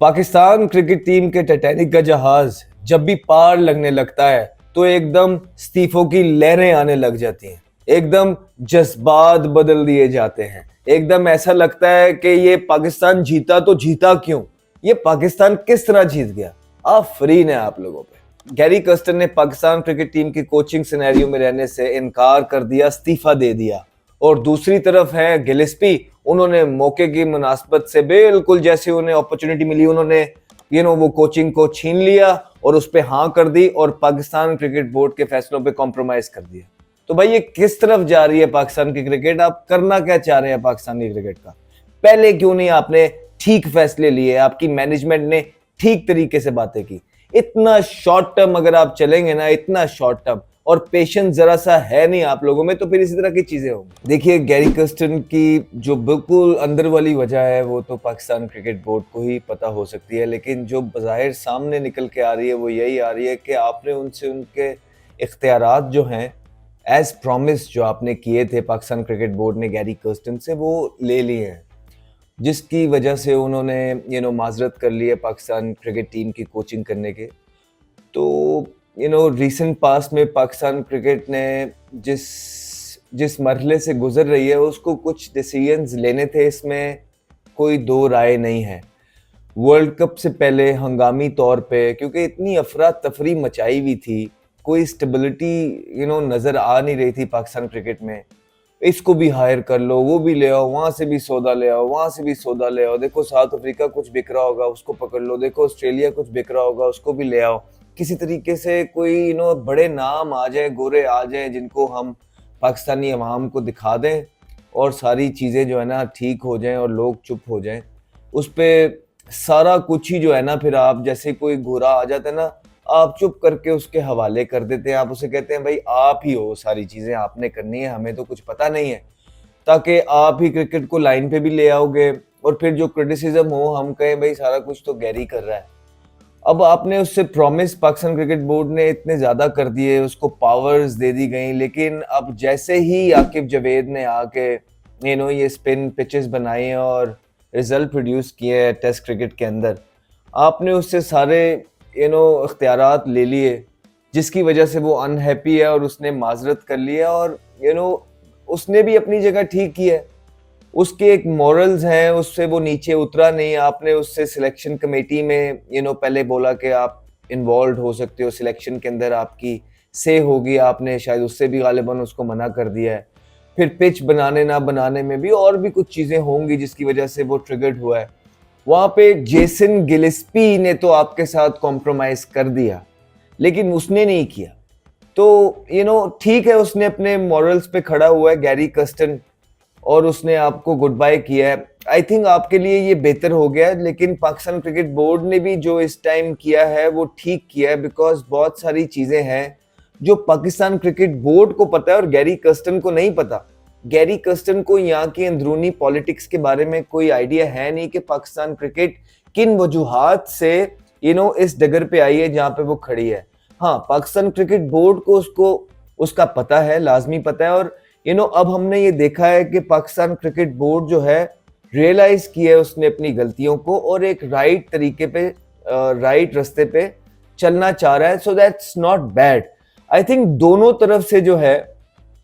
Pakistan cricket team के Titanic का जहाज जब भी पार लगने लगता है तो एकदम इस्तीफों की लहरें आने लग जाती हैं, एकदम जज्बात बदल दिए जाते हैं, एकदम ऐसा लगता है कि ये पाकिस्तान जीता तो जीता क्यों, ये पाकिस्तान किस तरह जीत गया। आफरीन है आप लोगों पे। गैरी कर्स्टन ने पाकिस्तान क्रिकेट टीम की कोचिंग सिनेरियो में रहने से इनकार कर दिया, इस्तीफा दे दिया। और दूसरी तरफ है गिलिस्पी, उन्होंने मौके की मुनासबत से बिल्कुल जैसे उन्हें अपॉर्चुनिटी मिली उन्होंने वो कोचिंग को छीन लिया और उस पर हाँ कर दी और पाकिस्तान क्रिकेट बोर्ड के फैसलों पे कॉम्प्रोमाइज कर दिया। तो भाई ये किस तरफ जा रही है पाकिस्तान की क्रिकेट? आप करना क्या चाह रहे हैं पाकिस्तानी क्रिकेट का? पहले क्यों नहीं आपने ठीक फैसले लिए? आपकी मैनेजमेंट ने ठीक तरीके से बातें की। इतना शॉर्ट टर्म अगर आप चलेंगे ना, इतना शॉर्ट टर्म और पेशेंस जरा सा है नहीं आप लोगों में, तो फिर इसी तरह की चीजें होंगी। देखिए, गैरी कर्स्टन की जो बिल्कुल अंदर वाली वजह है वो तो पाकिस्तान क्रिकेट बोर्ड को ही पता हो सकती है, लेकिन जो बज़ाहिर सामने निकल के आ रही है वो यही आ रही है कि आपने उनसे उनके इख्तियारात जो हैं एज प्रॉमिस जो आपने किए थे पाकिस्तान क्रिकेट बोर्ड ने गैरी कर्स्टन से, वो ले लिए हैं, जिसकी वजह से उन्होंने माजरत कर ली है पाकिस्तान क्रिकेट टीम की कोचिंग करने के। तो रिसेंट पास्ट में पाकिस्तान क्रिकेट ने जिस मरहले से गुजर रही है उसको कुछ डिसीजंस लेने थे, इसमें कोई दो राय नहीं है। वर्ल्ड कप से पहले हंगामी तौर पे, क्योंकि इतनी अफरा तफरी मचाई हुई थी, कोई स्टेबिलिटी नज़र आ नहीं रही थी पाकिस्तान क्रिकेट में। इसको भी हायर कर लो, वो भी ले आओ, वहाँ से भी सौदा ले आओ, वहाँ से भी सौदा ले आओ, देखो साउथ अफ्रीका कुछ बिक रहा होगा उसको पकड़ लो, देखो ऑस्ट्रेलिया कुछ बिक रहा होगा उसको भी ले आओ। किसी तरीके से कोई बड़े नाम आ जाए, गोरे आ जाए, जिनको हम पाकिस्तानी अवाम को दिखा दें और सारी चीज़ें जो है ना ठीक हो जाएं और लोग चुप हो जाएं। उस पर सारा कुछ ही जो है ना, फिर आप जैसे कोई गोरा आ जाता है ना, आप चुप करके उसके हवाले कर देते हैं। आप उसे कहते हैं भाई आप ही हो, सारी चीज़ें आपने करनी है, हमें तो कुछ पता नहीं है, ताकि आप ही क्रिकेट को लाइन पे भी ले आओगे और फिर जो क्रिटिसिज्म हो हम कहें भाई सारा कुछ तो गैरी कर रहा है। अब आपने उससे प्रॉमिस पाकिस्तान क्रिकेट बोर्ड ने इतने ज़्यादा कर दिए, उसको पावर्स दे दी गई, लेकिन अब जैसे ही आकिब जावेद ने आके ये स्पिन पिचेस बनाए और रिजल्ट प्रोड्यूस किए हैं टेस्ट क्रिकेट के अंदर, आपने उससे सारे इख्तियारात ले लिए, जिसकी वजह से वो अनहैप्पी है और उसने माजरत कर लिया। और उसने भी अपनी जगह ठीक किया है, उसके एक मॉरल्स हैं, उससे वो नीचे उतरा नहीं। आपने उससे सिलेक्शन कमेटी में पहले बोला कि आप इन्वॉल्व हो सकते हो सिलेक्शन के अंदर, आपकी से होगी, आपने शायद उससे भी गालिबन उसको मना कर दिया है। फिर पिच बनाने ना बनाने में भी और भी कुछ चीज़ें होंगी जिसकी वजह से वो ट्रिगर्ड हुआ है। वहाँ पे जेसन गिलिस्पी ने तो आपके साथ कॉम्प्रोमाइज़ कर दिया, लेकिन उसने नहीं किया। तो ठीक है, उसने अपने मॉरल्स पे खड़ा हुआ है गैरी कर्स्टन, और उसने आपको गुड बाय किया है। आई थिंक आपके लिए ये बेहतर हो गया है, लेकिन पाकिस्तान क्रिकेट बोर्ड ने भी जो इस टाइम किया है वो ठीक किया है, बिकॉज बहुत सारी चीज़ें हैं जो पाकिस्तान क्रिकेट बोर्ड को पता है और गैरी कर्स्टन को नहीं पता। गैरी कर्स्टन को यहाँ की अंदरूनी पॉलिटिक्स के बारे में कोई आइडिया है नहीं कि पाकिस्तान क्रिकेट किन वजूहात से इस डगर पे आई है जहाँ पे वो खड़ी है। हाँ, पाकिस्तान क्रिकेट बोर्ड को उसका पता है, लाजमी पता है। और अब हमने ये देखा है कि पाकिस्तान क्रिकेट बोर्ड जो है रियलाइज किया है उसने अपनी गलतियों को और एक राइट तरीके पे, राइट रास्ते पे चलना चाह रहा है। So that's not bad. I think दोनों तरफ से जो है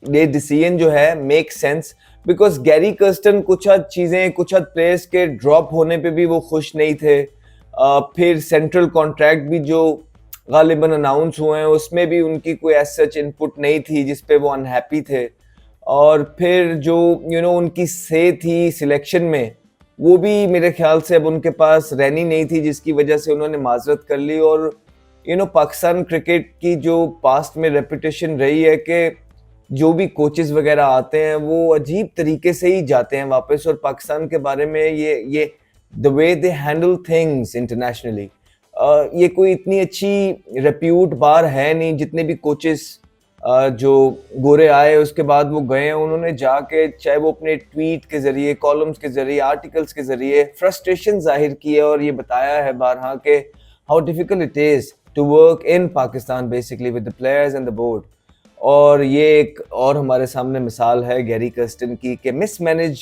ये डिसीजन जो है make sense, because Gary Kirsten कुछ हद चीज़ें, कुछ हद प्लेयर्स के ड्रॉप होने पे भी वो खुश नहीं थे। फिर सेंट्रल कॉन्ट्रैक्ट भी जो गालिबन अनाउंस हुए हैं उसमें भी उनकी कोई एज सच इनपुट नहीं थी जिस पे वो अनहैप्पी थे। और फिर जो उनकी से थी सिलेक्शन में, वो भी मेरे ख्याल से अब उनके पास रहनी नहीं थी, जिसकी वजह से उन्होंने माजरत कर ली। और पाकिस्तान क्रिकेट की जो पास्ट में रेपुटेशन रही है कि जो भी कोचेस वगैरह आते हैं वो अजीब तरीके से ही जाते हैं वापस, और पाकिस्तान के बारे में ये the way they handle things internationally, ये कोई इतनी अच्छी रेप्यूट बार है नहीं। जितने भी कोचेस जो गोरे आए उसके बाद वो गए हैं, उन्होंने जाके चाहे वो अपने ट्वीट के जरिए, कॉलम्स के जरिए, आर्टिकल्स के जरिए फ्रस्ट्रेशन जाहिर की है और ये बताया है बारहा के how difficult it is to work in Pakistan basically with the players and the board. और ये एक और हमारे सामने मिसाल है गैरी कर्स्टन की कि mismanage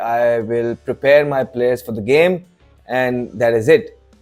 I will prepare my players for the game and that is it.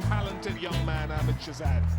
Talented young man, Ahmed Shahzad.